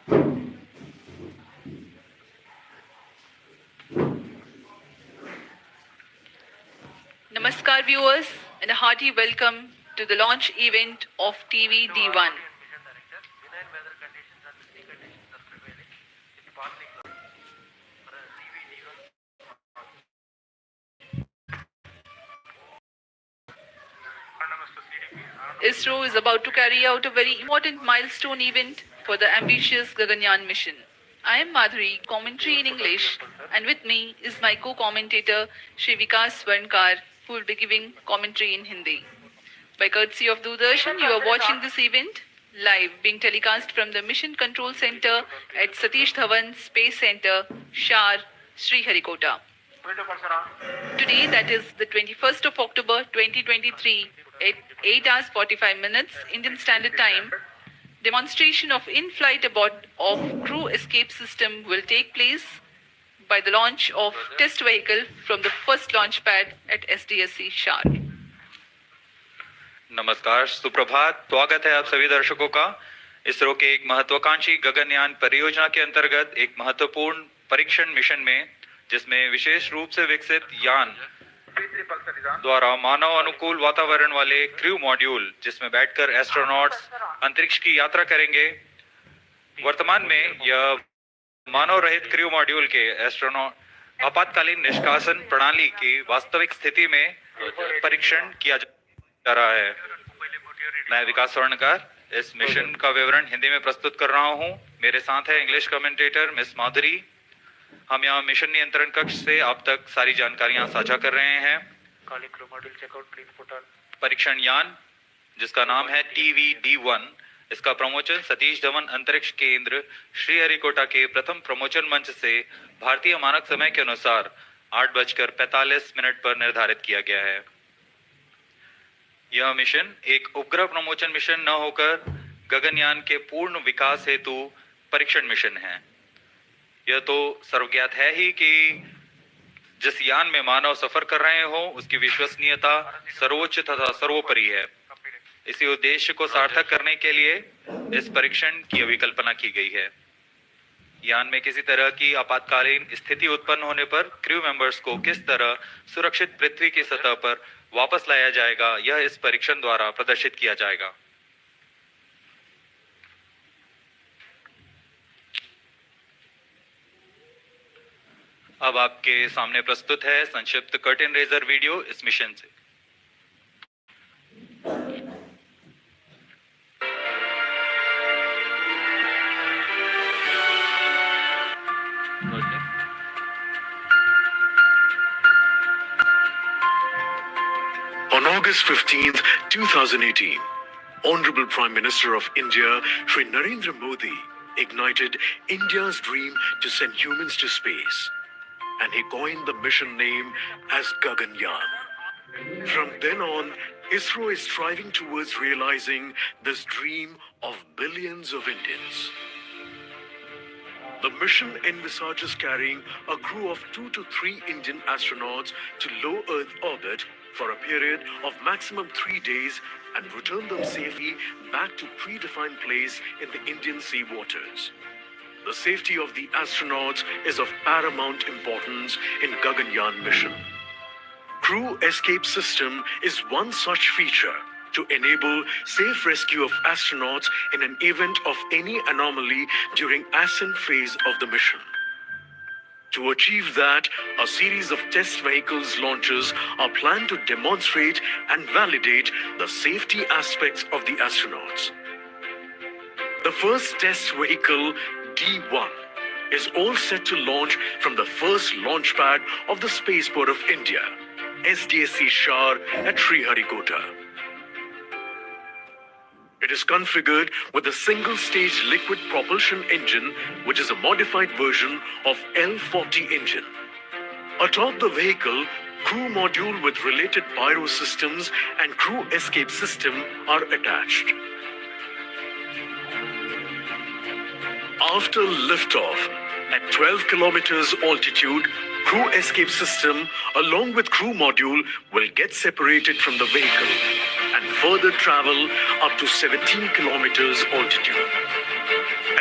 Namaskar viewers and a hearty welcome to the launch event of TV-D1. ISRO is about to carry out a very important milestone event for the ambitious Gaganyaan mission. I am Madhuri, commentary in English, and with me is my co-commentator Shri Vikas Swarnkar, who will be giving commentary in Hindi. By courtesy of Doordarshan, you are watching this event live, being telecast from the Mission Control Center at Satish Dhawan Space Centre, SHAR, Sriharikota. Today, that is the 21st of October 2023, at 8 hours 45 minutes Indian Standard Time, demonstration of in-flight abort of crew escape system will take place by the launch of test vehicle from the first launch pad at SDSC SHAR. नमस्कार, सुप्रभात। स्वागत है आप सभी दर्शकों का इसरो के एक महत्वाकांक्षी गगनयान परियोजना के अंतर्गत एक महत्वपूर्ण परीक्षण मिशन में, जिसमें विशेष रूप से विकसित यान द्वारा मानव अनुकूल वातावरण वाले क्रू मॉड्यूल, जिसमें बैठकर एस्ट्रोनॉट्स अंतरिक्ष की यात्रा करेंगे। वर्तमान में यह मानव रहित क्रू मॉड्यूल के एस्ट्रोनॉट आपातकालीन निष्कासन प्रणाली की वास्तविक स्थिति में परीक्षण किया जा रहा है। मैं विकास स्वर्णकार इस मिशन का विवरण हिंदी में प्रस्तुत कर रहा हूं। मेरे साथ है इंग्लिश कमेंटेटर मिस माधुरी। हम यहाँ मिशन नियंत्रण कक्ष से आप तक सारी जानकारियां साझा कर रहे हैं। परीक्षण यान, जिसका नाम है TV-D1, इसका प्रमोचन सतीश धवन अंतरिक्ष केंद्र श्रीहरिकोटा के प्रथम प्रमोचन मंच से भारतीय मानक समय के अनुसार 8:45 पर निर्धारित किया गया है। यह मिशन एक उपग्रह प्रमोचन मिशन न होकर गगनयान के पूर्ण विकास हेतु परीक्षण मिशन है। यह तो सर्वज्ञात है ही कि जिस यान में मानव सफर कर रहे हो उसकी विश्वसनीयता सर्वोच्च तथा सर्वोपरि है। इसी उद्देश्य को सार्थक करने के लिए इस परीक्षण की अभिकल्पना की गई है। यान में किसी तरह की आपातकालीन स्थिति उत्पन्न होने पर क्रू मेंबर्स को किस तरह सुरक्षित पृथ्वी की सतह पर वापस लाया जाएगा, यह इस परीक्षण द्वारा प्रदर्शित किया जाएगा। अब आपके सामने प्रस्तुत है संक्षिप्त कर्टेन रेजर वीडियो इस मिशन से। On August 15th, 2018, Honorable Prime Minister of India, Shri Narendra Modi, ignited India's dream to send humans to space, and he coined the mission name as Gaganyaan. From then on, ISRO is striving towards realizing this dream of billions of Indians. The mission envisages carrying a crew of 2 to 3 Indian astronauts to low Earth orbit for a period of maximum 3 days and return them safely back to predefined place in the Indian sea waters. The safety of the astronauts is of paramount importance in Gaganyaan mission. Crew escape system is one such feature to enable safe rescue of astronauts in an event of any anomaly during ascent phase of the mission. To achieve that, a series of test vehicles launches are planned to demonstrate and validate the safety aspects of the astronauts. The first test vehicle, D1, is all set to launch from the first launch pad of the Spaceport of India, SDSC SHAR at Sriharikota. It is configured with a single-stage liquid propulsion engine, which is a modified version of L40 engine. Atop the vehicle, crew module with related pyro systems and crew escape system are attached. After liftoff, at 12 kilometers altitude, crew escape system along with crew module will get separated from the vehicle and further travel up to 17 kilometers altitude.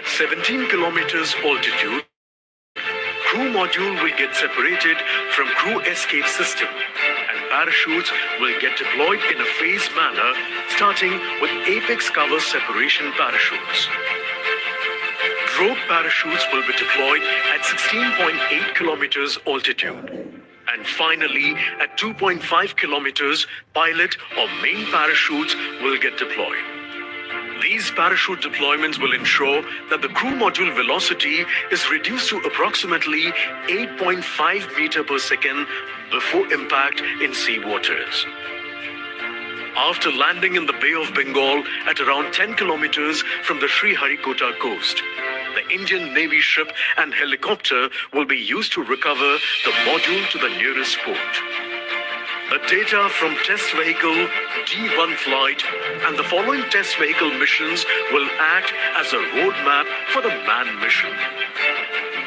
At 17 kilometers altitude, crew module will get separated from crew escape system and parachutes will get deployed in a phased manner, starting with apex cover separation parachutes. Drogue parachutes will be deployed at 16.8 kilometers altitude. And finally, at 2.5 kilometers, pilot or main parachutes will get deployed. These parachute deployments will ensure that the crew module velocity is reduced to approximately 8.5 meter per second before impact in sea waters. After landing in the Bay of Bengal at around 10 kilometers from the Sriharikota coast, the Indian Navy ship and helicopter will be used to recover the module to the nearest port. The data from test vehicle D1 flight and the following test vehicle missions will act as a roadmap for the manned mission.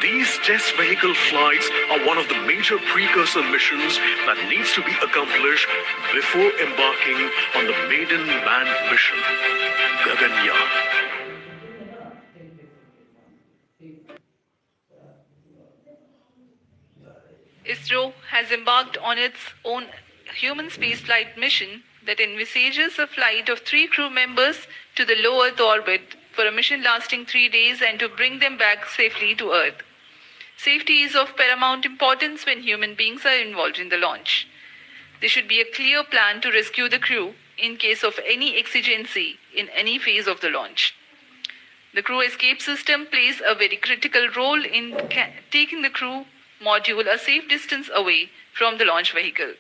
These test vehicle flights are one of the major precursor missions that needs to be accomplished before embarking on the maiden manned mission, Gaganyaan. ISRO has embarked on its own human spaceflight mission that envisages a flight of 3 crew members to the low Earth orbit for a mission lasting 3 days and to bring them back safely to Earth. Safety is of paramount importance when human beings are involved in the launch. There should be a clear plan to rescue the crew in case of any exigency in any phase of the launch. The crew escape system plays a very critical role in taking the crew module a safe distance away from the launch vehicle.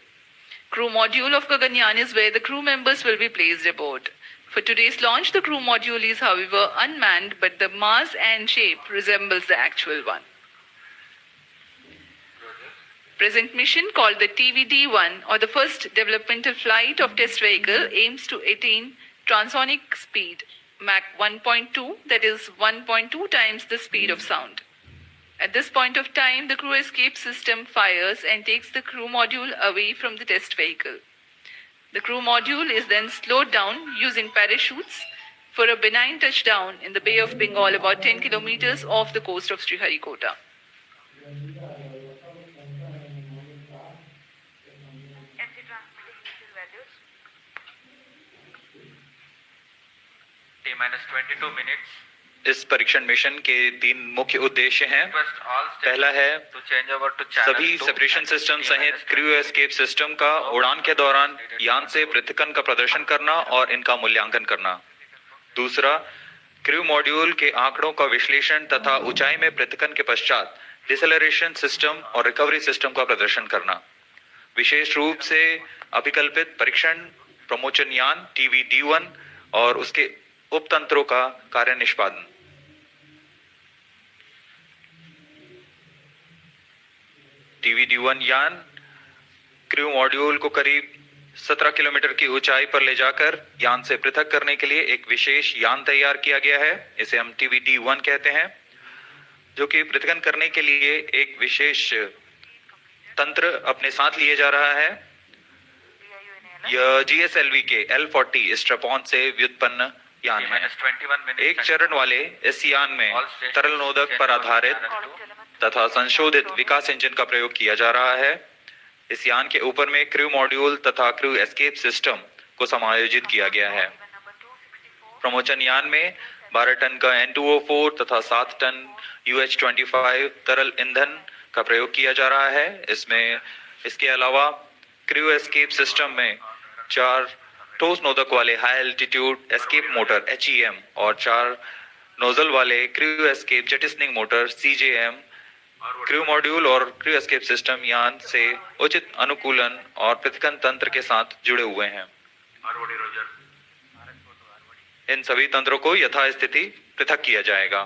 Crew module of Gaganyaan is where the crew members will be placed aboard. For today's launch, the crew module is, however, unmanned, but the mass and shape resembles the actual one. Present mission, called the TV-D1 or the first developmental flight of test vehicle, aims to attain transonic speed Mach 1.2, that is 1.2 times the speed of sound. At this point of time, the crew escape system fires and takes the crew module away from the test vehicle. The crew module is then slowed down using parachutes for a benign touchdown in the Bay of Bengal about 10 kilometers off the coast of Sriharikota. T-22 minutes. इस परीक्षण mission के 3 मुख्य उद्देश्य हैं। पहला है सभी separation system सहित क्रू एस्केप सिस्टम का उड़ान के दौरान यान से पृथक्करण का प्रदर्शन करना और इनका मूल्यांकन करना। दूसरा, क्रू मॉड्यूल के आंकड़ों का विश्लेषण तथा ऊंचाई में पृथक्करण के पश्चात डिसेलरेशन सिस्टम और रिकवरी सिस्टम का प्रदर्शन करना। विशेष रूप से अभिकल्पित परीक्षण प्रमोचन यान TV-D1 और उसके उपतंत्रों का कार्य निष्पादन। TV-D1 यान क्रू मॉड्यूल को करीब 17 किलोमीटर की ऊंचाई पर ले जाकर यान से पृथक करने के लिए एक विशेष यान तैयार किया गया है। इसे हम TV-D1 कहते हैं, जो कि पृथक्करण करने के लिए एक विशेष तंत्र अपने साथ लिए जा रहा है। यह GSLV के L40 स्ट्रैप-ऑन से व्युत्पन्न यान है। एक चरण वाले इस यान में तरल नोदक पर आधारित तथा संशोधित विकास इंजन का प्रयोग किया जा रहा है। इस यान के ऊपर में क्रू मॉड्यूल तथा क्रू एस्केप सिस्टम को समायोजित किया गया है। प्रमोचन यान में 12 टन का N2O4 तथा 7 टन UH-25 तरल ईंधन का प्रयोग किया जा रहा है। इसके अलावा क्रू एस्केप सिस्टम में 4 ठोस नोदक वाले high altitude escape motor HEM और 4 नोजल वाले crew escape jettisoning motor CJM crew module और क्रू एस्केप सिस्टम यान से उचित अनुकूलन और पृथक्करण तंत्र के साथ जुड़े हुए हैं। इन सभी तंत्रों को यथास्थिति पृथक किया जाएगा।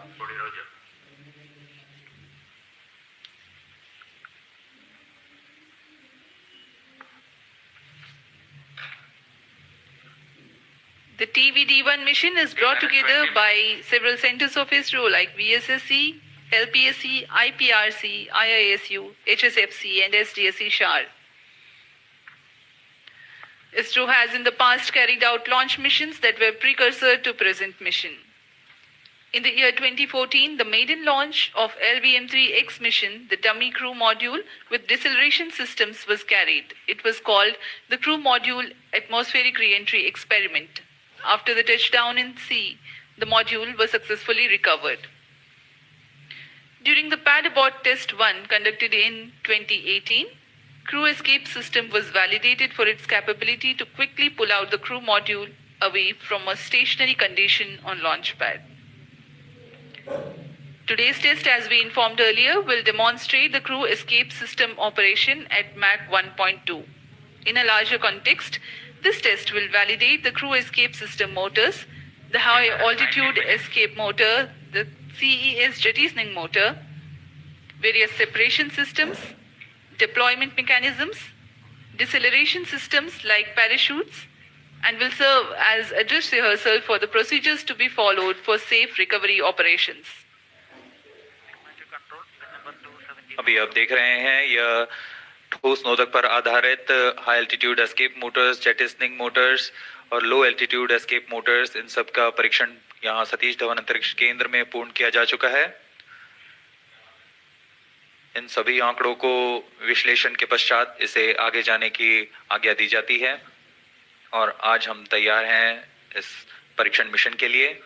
The TV-D1 mission is brought together by several centers of ISRO like VSSC, LPSC, IPRC, IISU, HSFC and SDSC SHAR. ISRO has in the past carried out launch missions that were precursor to present mission. In the year 2014, the maiden launch of LBM-3X mission, the dummy crew module with deceleration systems was carried. It was called the Crew Module Atmospheric Re-entry Experiment. After the touchdown in sea, the module was successfully recovered. During the pad abort test 1 conducted in 2018, crew escape system was validated for its capability to quickly pull out the crew module away from a stationary condition on launch pad. Today's test, as we informed earlier, will demonstrate the crew escape system operation at Mach 1.2. In a larger context, this test will validate the crew escape system motors, the high altitude escape motor, the CES jettisoning motor, various separation systems, deployment mechanisms, deceleration systems like parachutes, and will serve as a dress rehearsal for the procedures to be followed for safe recovery operations. अभी आप देख रहे हैं यह ठोस नोदक पर आधारित high altitude escape motors, jettisoning motors और लो एल्टीट्यूड एस्केप मोटर्स, इन सब का परीक्षण यहाँ सतीश धवन अंतरिक्ष केंद्र में पूर्ण किया जा चुका है। इन सभी आंकड़ों को विश्लेषण के पश्चात इसे आगे जाने की आज्ञा दी जाती है और आज हम तैयार हैं इस परीक्षण मिशन के लिए।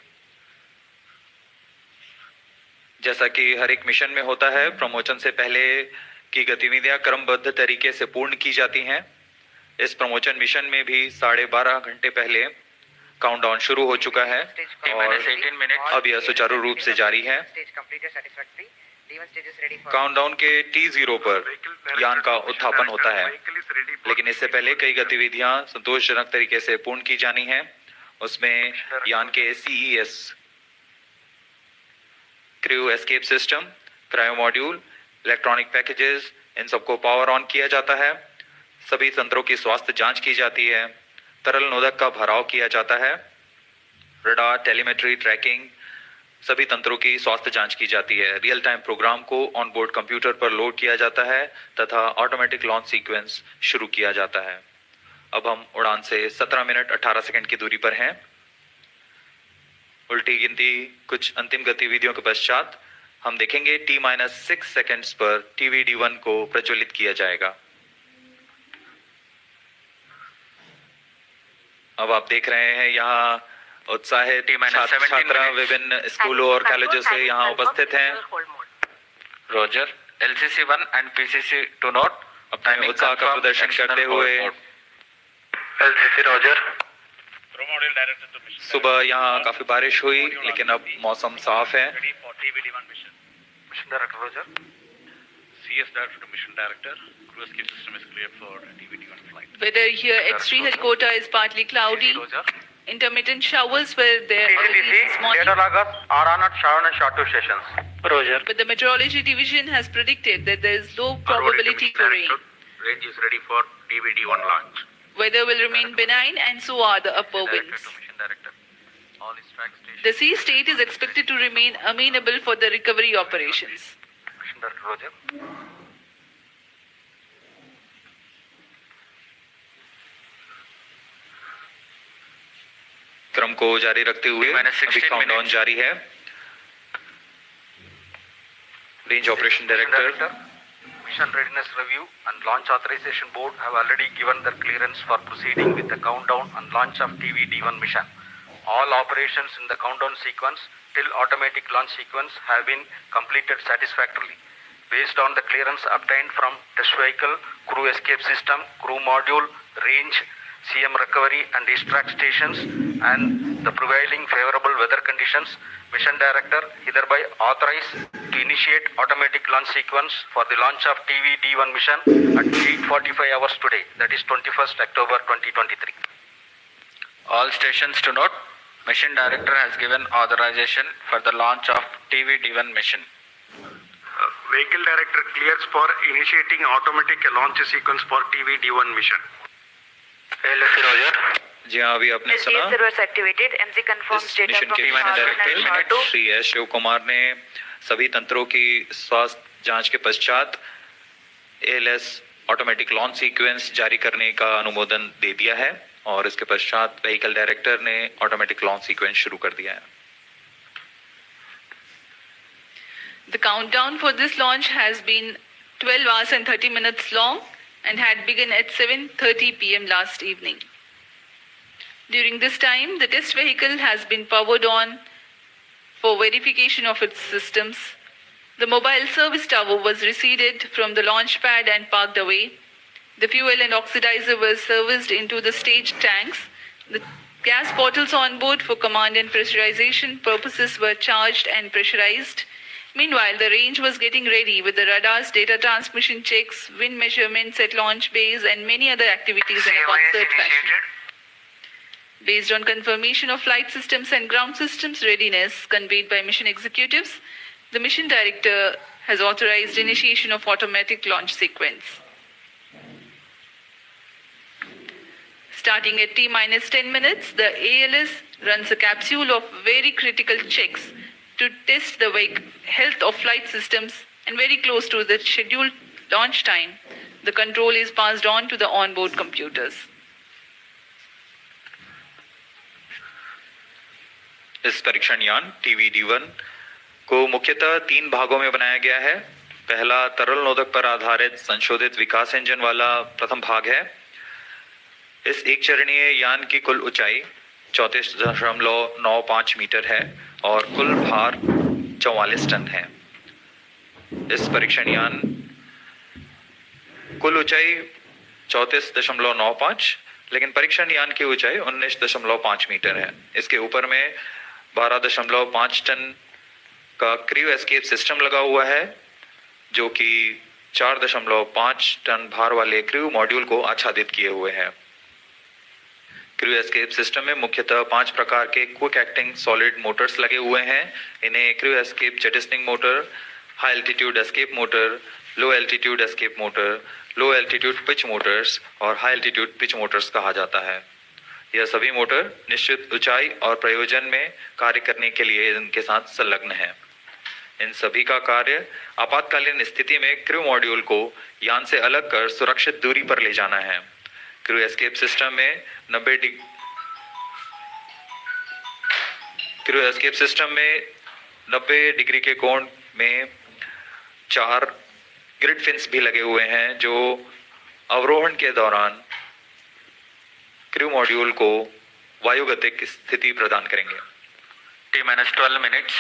जैसा कि हर एक मिशन में होता है, प्रमोशन से पहले की गतिविधियां क्रमबद्ध तरीके से पूर्ण की जाती हैं। इस प्रमोशन मिशन में भी 12.5 घंटे पहले काउंटडाउन शुरू हो चुका है और अब यह सुचारू रूप से जारी है। काउंटडाउन के T0 पर यान का उत्थापन होता है, लेकिन इससे पहले कई गतिविधियां संतोषजनक तरीके से पूर्ण की जानी है। उसमें यान के CES crew escape system, cryo module, electronic packages, इन सबको पावर ऑन किया जाता है। सभी तंत्रों की स्वास्थ्य जांच की जाती है। तरल नोदक का भराव किया जाता है। रडार, टेलीमेट्री, ट्रैकिंग, सभी तंत्रों की स्वास्थ्य जांच की जाती है। रियल टाइम प्रोग्राम को ऑन बोर्ड कंप्यूटर पर लोड किया जाता है तथा ऑटोमेटिक लॉन्च सीक्वेंस शुरू किया जाता है। अब हम उड़ान से 17 मिनट 18 सेकंड की दूरी पर हैं। उल्टी गिनती कुछ अंतिम गतिविधियों के पश्चात हम देखेंगे T-6 सेकंड्स पर TV-D1 को प्रज्वलित किया जाएगा। अब आप देख रहे हैं यहाँ उत्साहित छात्र विभिन्न स्कूलों और कॉलेजों से यहाँ उपस्थित हैं। Roger, LCC1 and PCC2 note अपने उत्साह का प्रदर्शन करते हुए LCC रोजर। सुबह यहाँ काफी बारिश हुई, लेकिन अब मौसम साफ है। Mission director roger. CS director to mission director, crew escape system is clear for TV-D1 flight. Weather here at Sriharikota is partly cloudy. Intermittent showers were there already this morning. Data loggers are on at Sharon and Short 2 stations. Roger. But the meteorology division has predicted that there is low probability for rain. Range is ready for TV-D1 launch. Weather will remain benign and so are the upper winds. Mission director. All is track stations. The sea state is expected to remain amenable for the recovery operations. Mission director Roger. क्रम को जारी रखते हुए अभी countdown जारी है। Range operation director. Mission readiness review and launch authorization board have already given their clearance for proceeding with the countdown and launch of TV-D1 mission. All operations in the countdown sequence till automatic launch sequence have been completed satisfactorily. Based on the clearance obtained from test vehicle, crew escape system, crew module, range, CM recovery and extract stations and the prevailing favorable weather conditions, Mission Director hereby authorized to initiate automatic launch sequence for the launch of TV-D1 mission at 8:45 hours today, that is 21st October 2023. All stations to note, Mission Director has given authorization for the launch of TV-D1 mission. Vehicle Director clears for initiating automatic launch sequence for TV-D1 mission. LSC Roger. जी हाँ, अभी आपने सुना servers activated. MC confirms इस data mission from के SHAR director Shri S Shiv Kumar ने सभी तंत्रों की स्वास्थ्य जांच के पश्चात ALS ऑटोमेटिक लॉन्च सीक्वेंस जारी करने का अनुमोदन दे दिया है और इसके पश्चात व्हीकल डायरेक्टर ने ऑटोमेटिक लॉन्च सीक्वेंस शुरू कर दिया है। The countdown for this launch has been 12 hours and 30 minutes long and had begun at 7:30 p.m. last evening. During this time, the test vehicle has been powered on for verification of its systems. The mobile service tower was receded from the launch pad and parked away. The fuel and oxidizer were serviced into the stage tanks. The gas bottles on board for command and pressurization purposes were charged and pressurized. Meanwhile, the range was getting ready with the radars, data transmission checks, wind measurements at launch bays, and many other activities in a concert fashion. Based on confirmation of flight systems and ground systems readiness conveyed by mission executives, the mission director has authorized initiation of automatic launch sequence. Starting at T-10 minutes, the ALS runs a capsule of very critical checks to test the health of flight systems, and very close to the scheduled launch time, the control is passed on to the onboard computers. इस परीक्षण यान TV-D1 को मुख्यतः 3 भागों में बनाया गया है। पहला तरल नोदक पर आधारित संशोधित विकास इंजन वाला प्रथम भाग है। इस एक चरणीय यान की कुल ऊंचाई 34.95 मीटर है और कुल भार 44 टन है। इस परीक्षण यान कुल ऊंचाई 34.95, लेकिन परीक्षण यान की ऊंचाई 19.5 मीटर है। इसके ऊपर में 12.5 टन का क्रू एस्केप सिस्टम लगा हुआ है, जो कि 4.5 टन भार वाले क्रू मॉड्यूल को आच्छादित किए हुए हैं। क्रू एस्केप सिस्टम में मुख्यतः 5 प्रकार के क्विक एक्टिंग सॉलिड मोटर्स लगे हुए हैं। इन्हें crew escape jettisoning motor, high altitude escape motor, low altitude escape motor, low altitude pitch motors और हाई एल्टीट्यूड पिच मोटर्स कहा जाता है। यह सभी मोटर निश्चित ऊंचाई और प्रयोजन में कार्य करने के लिए इनके साथ संलग्न है। इन सभी का कार्य आपातकालीन स्थिति में क्रू मॉड्यूल को यान से अलग कर सुरक्षित दूरी पर ले जाना है। क्रू एस्केप सिस्टम में 90 डिग्री के कोण में 4 ग्रिड फिन्स भी लगे हुए हैं, जो अवरोहण के दौरान क्रू मॉड्यूल को वायुगतिक स्थिति प्रदान करेंगे। T-12 minutes.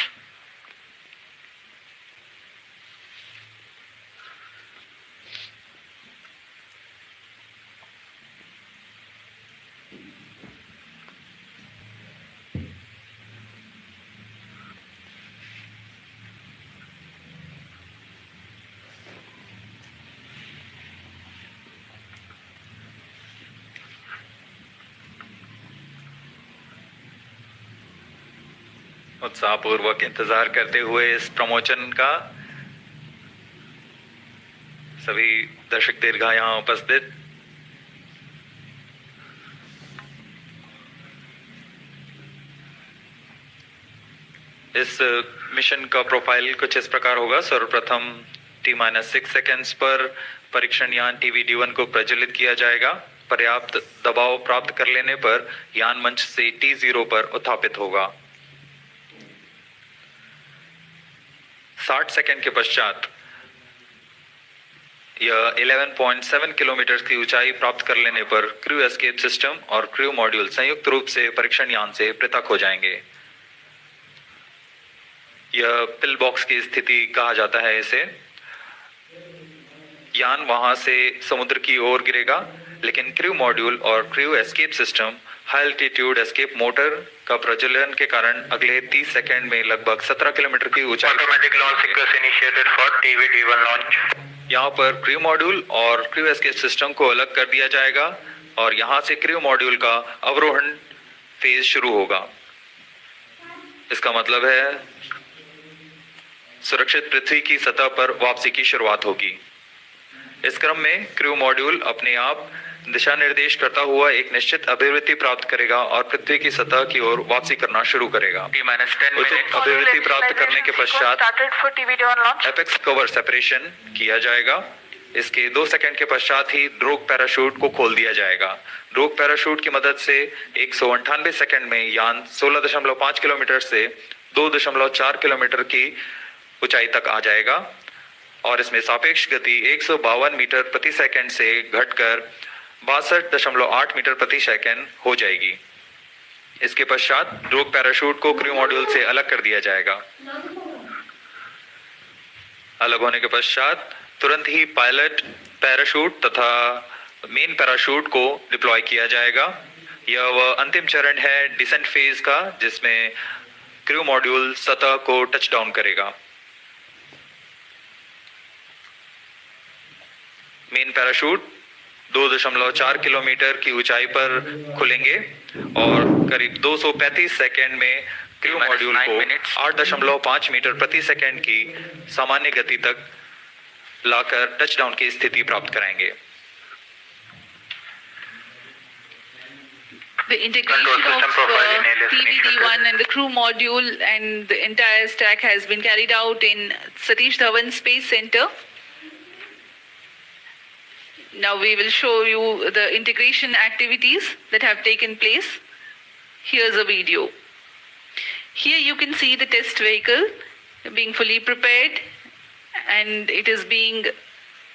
उत्साहपूर्वक इंतजार करते हुए इस प्रमोशन का सभी दर्शक दीर्घा यहाँ उपस्थित। इस मिशन का प्रोफाइल कुछ इस प्रकार होगा। सर्वप्रथम T-6 सेकेंड्स पर परीक्षण यान TV-D1 को प्रज्वलित किया जाएगा। पर्याप्त दबाव प्राप्त कर लेने पर यान मंच से T0 पर उत्थापित होगा। 60 सेकंड के पश्चात यह 11.7 किलोमीटर की ऊंचाई प्राप्त कर लेने पर क्रू एस्केप सिस्टम और क्रू मॉड्यूल संयुक्त रूप से परीक्षण यान से पृथक हो जाएंगे। यह पिल बॉक्स की स्थिति कहा जाता है इसे। यान वहां से समुद्र की ओर गिरेगा, लेकिन क्रू मॉड्यूल और crew escape system high altitude escape motor का प्रज्वलन के कारण अगले 30 सेकंड में लगभग 17 किलोमीटर की ऊंचाई। Automatic launch sequence initiated for TV-D1 launch. यहाँ पर क्रू मॉड्यूल और क्रू एस्केप सिस्टम को अलग कर दिया जाएगा और यहाँ से क्रू मॉड्यूल का अवरोहण फेज शुरू होगा। इसका मतलब है सुरक्षित पृथ्वी की सतह पर वापसी की शुरुआत होगी। इस क्रम में क्रू मॉड्यूल अपने आप दिशा निर्देश करता हुआ एक निश्चित अभिवृद्धि प्राप्त करेगा और पृथ्वी की सतह की ओर वापसी करना शुरू करेगा। उचित अभिवृद्धि प्राप्त करने के पश्चात एपेक्स कवर सेपरेशन किया जाएगा। इसके 2 सेकंड के पश्चात ही ड्रोग पैराशूट को खोल दिया जाएगा। ड्रोग पैराशूट की मदद से 198 सेकंड में यान 16.5 किलोमीटर से 2.4 किलोमीटर की ऊंचाई तक आ जाएगा और इसमें सापेक्ष गति 152 मीटर प्रति सेकंड से घटकर 62.8 मीटर प्रति सेकंड हो जाएगी। इसके पश्चात रोग पैराशूट को क्रू मॉड्यूल से अलग कर दिया जाएगा। अलग होने के पश्चात तुरंत ही पायलट पैराशूट तथा मेन पैराशूट को डिप्लॉय किया जाएगा। यह वह अंतिम चरण है डिसेंट फेज का, जिसमें क्रू मॉड्यूल सतह को टच डाउन करेगा। मेन पैराशूट 2.4 किलोमीटर की ऊंचाई पर खुलेंगे और करीब 235 सेकेंड में क्रू मॉड्यूल को 8.5 मीटर प्रति सेकेंड की सामान्य गति तक लाकर टच डाउन की स्थिति प्राप्त कराएंगे। The integration of TV-D1 and the crew module and the entire stack has been carried out in Satish Dhawan Space Centre. Now we will show you the integration activities that have taken place. Here's a video. Here you can see the test vehicle being fully prepared and it is being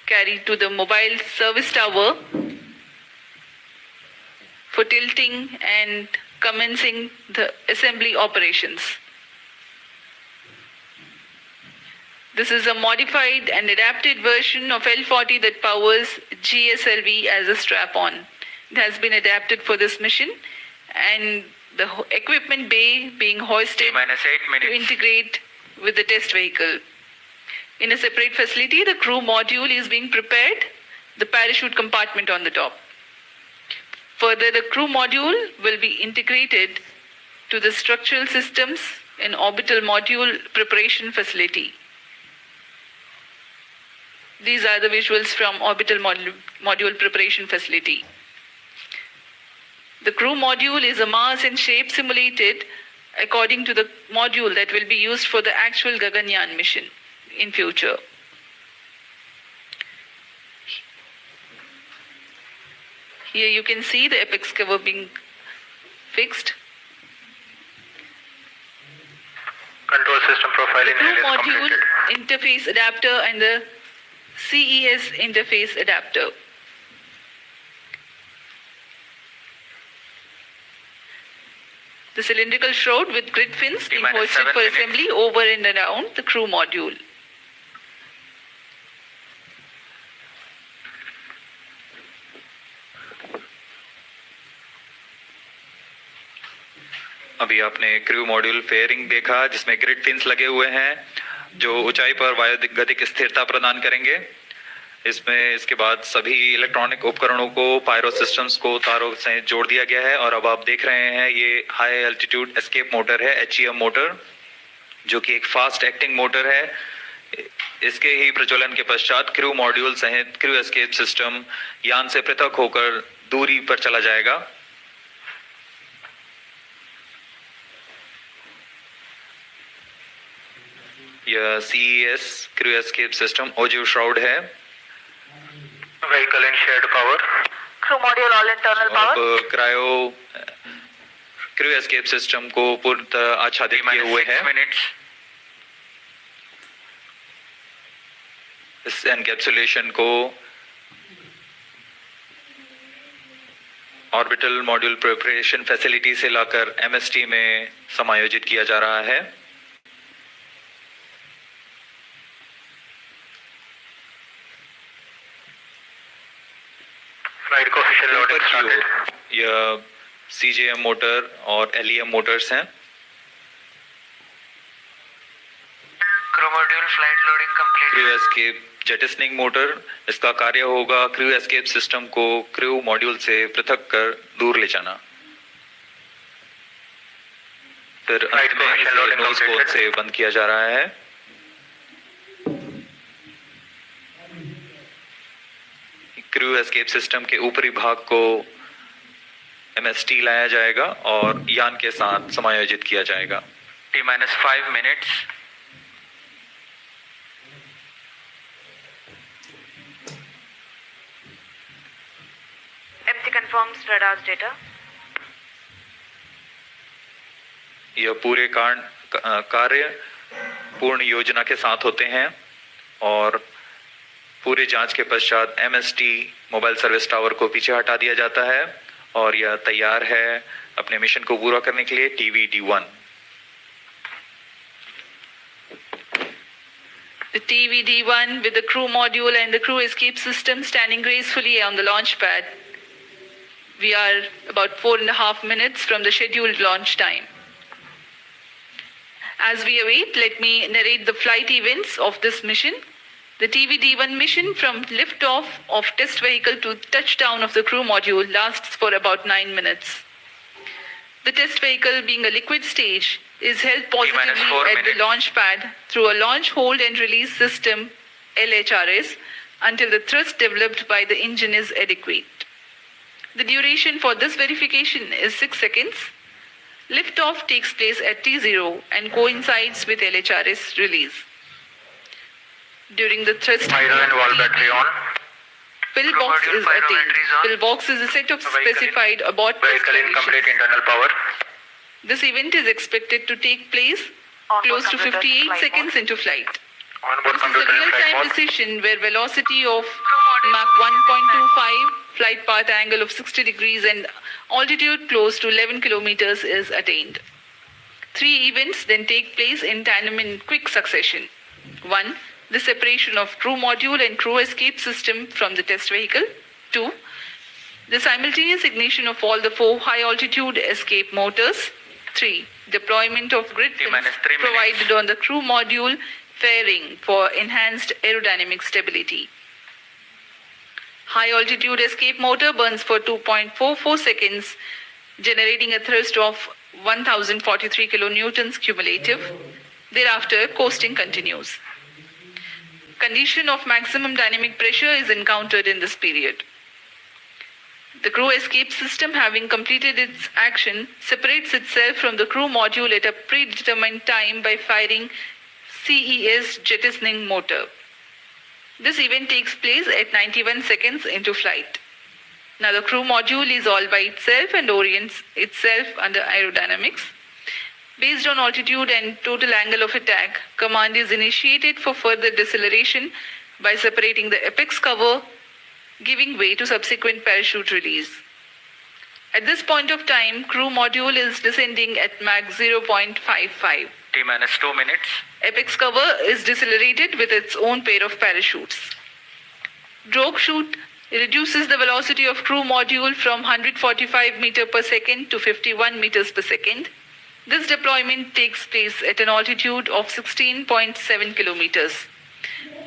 carried to the mobile service tower for tilting and commencing the assembly operations. This is a modified and adapted version of L40 that powers GSLV as a strap-on. It has been adapted for this mission and the equipment bay being hoisted to integrate with the test vehicle. In a separate facility, the crew module is being prepared, the parachute compartment on the top. Further, the crew module will be integrated to the structural systems in orbital module preparation facility. These are the visuals from orbital module preparation facility. The crew module is a mass and shape simulated according to the module that will be used for the actual Gaganyaan mission in future. Here you can see the apex cover being fixed. Control system profiling The crew is module, completed. interface adapter and the CES interface adapter. The cylindrical shroud with grid fins being T-minus hoisted 7 for minutes. assembly over and around the crew module. अभी आपने crew module fairing देखा जिसमें grid fins लगे हुए हैं जो ऊंचाई पर वायुगतिक स्थिरता प्रदान करेंगे। इसमें इसके बाद सभी इलेक्ट्रॉनिक उपकरणों को पायरो सिस्टम्स को तारों से जोड़ दिया गया है और अब आप देख रहे हैं ये हाई एल्टीट्यूड एस्केप मोटर है, HEM मोटर, जो कि एक फास्ट एक्टिंग मोटर है। इसके ही प्रज्वलन के पश्चात क्रू मॉड्यूल सहित क्रू एस्केप सिस्टम यान से पृथक होकर दूरी पर चला जाएगा। यह CES crew escape system ogive shroud है। Vehicle and shared power. Crew module all internal power. अब क्रायो क्रू एस्केप सिस्टम को पूर्णतः आच्छादित किए हुए है। इस एनकैप्सुलेशन को ऑर्बिटल मॉड्यूल प्रिपरेशन फैसिलिटी से लाकर MST में समायोजित किया जा रहा है। Flight coefficient loading started. यह CJM मोटर और LEM मोटर्स हैं। Crew module flight loading complete. Crew escape jettisoning motor, इसका कार्य होगा क्रू एस्केप सिस्टम को क्रू मॉड्यूल से पृथक कर दूर ले जाना। फिर अंत में इसे नोज कोन से बंद किया जा रहा है। क्रू एस्केप सिस्टम के ऊपरी भाग को MST लाया जाएगा और यान के साथ समायोजित किया जाएगा। T-5 minutes. MC confirms radar's data. यह पूरे कार्य पूर्ण योजना के साथ होते हैं और पूरे जांच के पश्चात MST मोबाइल सर्विस टावर को पीछे हटा दिया जाता है और यह तैयार है अपने मिशन को पूरा करने के लिए TV-D1। The TV-D1 with the crew module and the crew escape system standing gracefully on the launch pad. We are about 4.5 minutes from the scheduled launch time. As we await, let me narrate the flight events of this mission. The TV-D1 mission from liftoff of test vehicle to touchdown of the crew module lasts for about 9 minutes. The test vehicle, being a liquid stage, is held positively at the launch pad through a launch hold and release system LHRS until the thrust developed by the engine is adequate. The duration for this verification is 6 seconds. Liftoff takes place at T0 and coincides with LHRS release. During the thrust, Pyro and wall battery on. pillbox is attained. Pillbox is a set of specified abort Vehicle in complete conditions. internal power. This event is expected to take place Onboard close to computer 58 flight seconds into flight. Onboard This is a computer in flight real-time mode. decision where velocity of Mach 1.25, flight path angle of 60 degrees and altitude close to 11 kilometers is attained. 3 events then take place in tandem in quick succession. 1. The separation of crew module and crew escape system from the test vehicle. 2. The simultaneous ignition of all the 4 high-altitude escape motors. 3. Deployment of grid fins T-minus 3 minutes. provided on the crew module fairing for enhanced aerodynamic stability. High-altitude escape motor burns for 2.44 seconds, generating a thrust of 1043 kilonewtons cumulative. Thereafter, coasting continues. Condition of maximum dynamic pressure is encountered in this period. The crew escape system, having completed its action, separates itself from the crew module at a predetermined time by firing CES jettisoning motor. This event takes place at 91 seconds into flight. Now the crew module is all by itself and orients itself under aerodynamics. Based on altitude and total angle of attack, command is initiated for further deceleration by separating the apex cover, giving way to subsequent parachute release. At this point of time, crew module is descending at Mach 0.55. T-minus 2 minutes. Apex cover is decelerated with its own pair of parachutes. Drogue chute reduces the velocity of crew module from 145 meters per second to 51 meters per second. This deployment takes place at an altitude of 16.7 kilometers.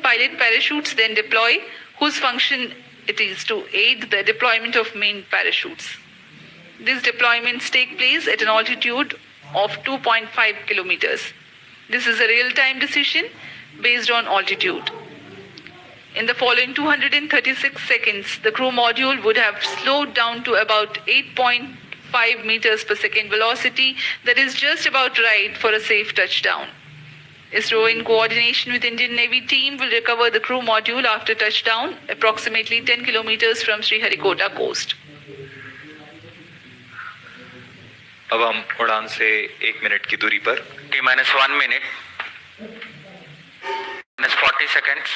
Pilot parachutes then deploy, whose function it is to aid the deployment of main parachutes. These deployments take place at an altitude of 2.5 kilometers. This is a real-time decision based on altitude. In the following 236 seconds, the crew module would have slowed down to about 8.5 meters per second velocity, that is just about right for a safe touchdown. ISRO, in coordination with Indian Navy team, will recover the crew module after touchdown, approximately 10 kilometers from Sriharikota coast. अब हम उड़ान से 1 minute की दूरी पर T-minus 1 minute. Minus 40 seconds.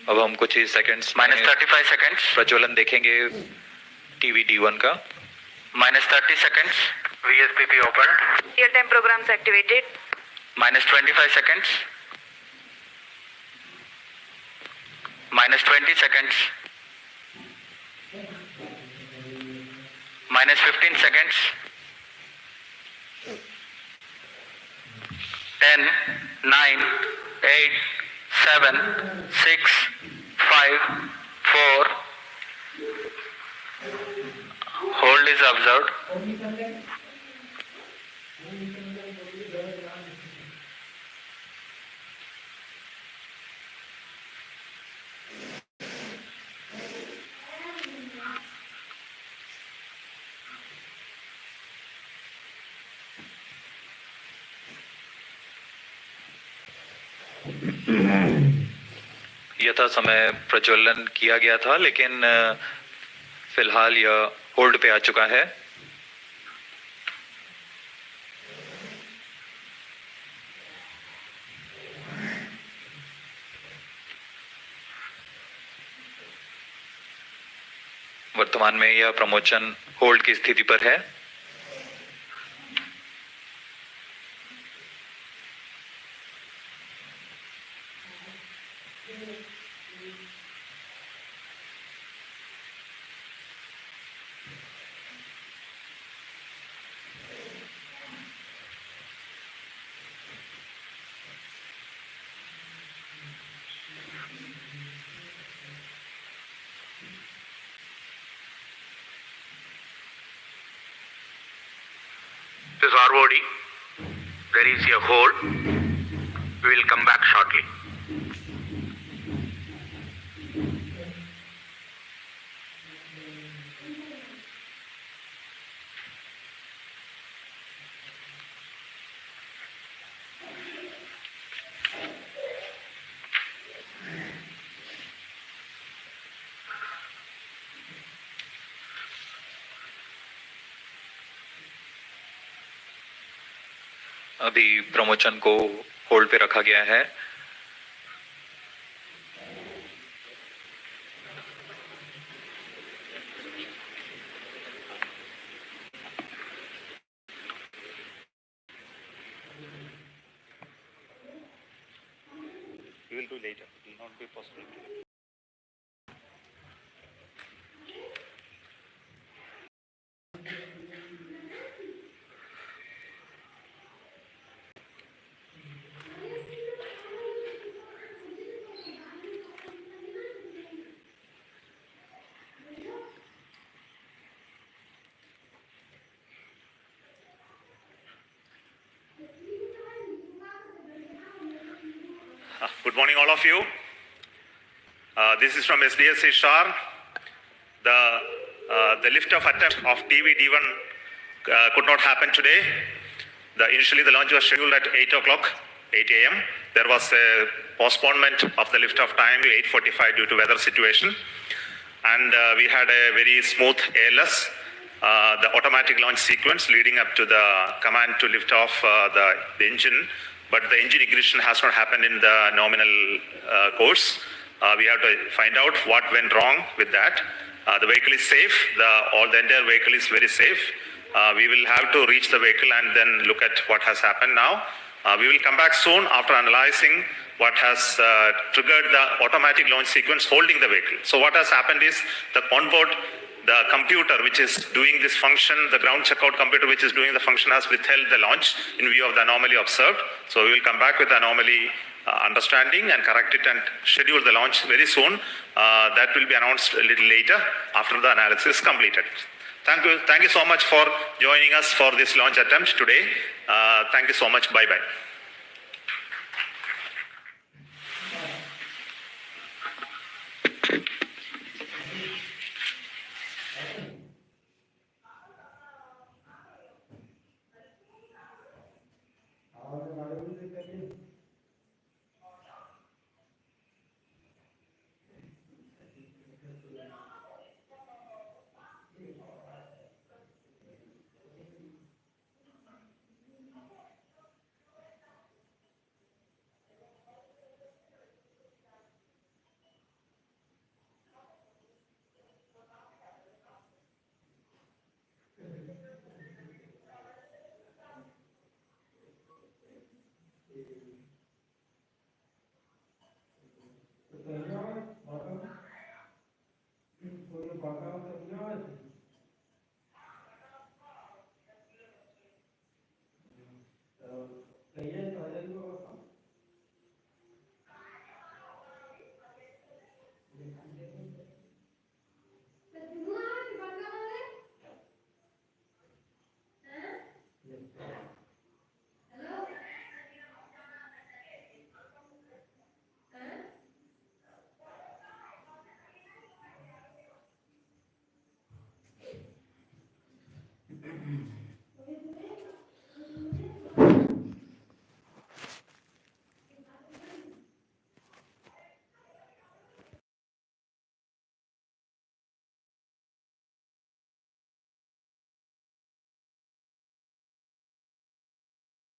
अब हम कुछ ही सेकंड्स Minus 35 seconds. प्रज्वलन देखेंगे TV-D1 का। Minus 30 seconds. VSPP open. Real-time programs activated. Minus 25 seconds. Minus 20 seconds. Minus 15 seconds. 10, 9, 8, 7, 6, 5, 4. Hold is observed. यथा समय प्रज्वलन किया गया था, लेकिन फिलहाल यह होल्ड पे आ चुका है। वर्तमान में यह प्रमोशन होल्ड की स्थिति पर है। This is ROD. There is a hole. We will come back shortly. अभी प्रमोशन को होल्ड पे रखा गया है। We will do later. It will not be possible today. Good morning, all of you. This is from SDSC SHAR. The lift-off attempt of TV-D1 could not happen today. Initially, the launch was scheduled at 8 o'clock, 8 a.m. There was a postponement of the lift-off time to 8:45 due to weather situation. And we had a very smooth ALS, the automatic launch sequence leading up to the command to lift off the engine. But the engine ignition has not happened in the nominal course. We have to find out what went wrong with that. The vehicle is safe. The entire vehicle is very safe. We will have to reach the vehicle and then look at what has happened now. We will come back soon after analyzing what has triggered the automatic launch sequence holding the vehicle. So what has happened is the onboard, the computer which is doing this function, the ground checkout computer which is doing the function has withheld the launch in view of the anomaly observed. So we will come back with the anomaly understanding and correct it and schedule the launch very soon. That will be announced a little later after the analysis is completed. Thank you so much for joining us for this launch attempt today. Thank you so much. Bye-bye.